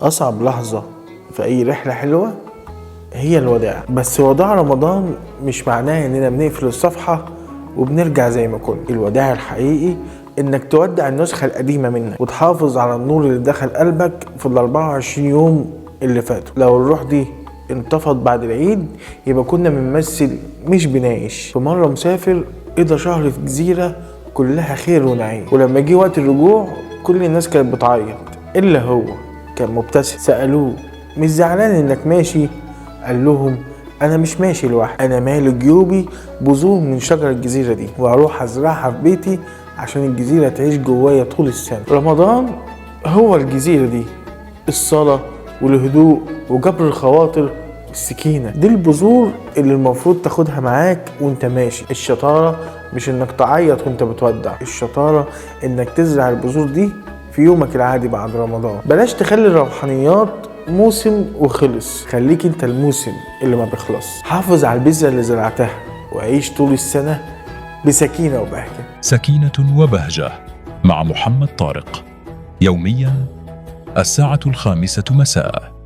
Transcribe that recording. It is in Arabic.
أصعب لحظة في أي رحلة حلوة هي الوداع. بس وداع رمضان مش معناه إننا بنقفل الصفحة وبنرجع زي ما كنا. الوداع الحقيقي إنك تودع النسخة القديمة منك وتحافظ على النور اللي دخل قلبك في ال 24 يوم اللي فاتوا. لو الروح دي انطفت بعد العيد يبقى كنا بنمثل مش بنعيش. في مرة مسافر قضى شهر في جزيرة كلها خير ونعيم، ولما جه وقت الرجوع كل الناس كانت بتعيط إلا هو كان مبتسم. سألوه مش زعلان إنك ماشي؟ قال لهم أنا مش ماشي لوحدي، أنا مالي جيوبي بذور من شجر الجزيرة دي وهروح أزرعها في بيتي عشان الجزيرة تعيش جوايا طول السنة. رمضان هو الجزيرة دي، الصلاة والهدوء وجبر الخواطر السكينة دي البذور اللي المفروض تاخدها معاك وانت ماشي. الشطارة مش انك تعيط وانت بتودع، الشطارة انك تزرع البذور دي في يومك العادي بعد رمضان. بلاش تخلي الروحانيات موسم وخلص، خليك انت الموسم اللي ما بيخلص. حافظ على البذرة اللي زرعتها وعيش طول السنة بسكينة وبهجة. سكينة وبهجة مع محمد طارق، يوميا 5:00 مساء.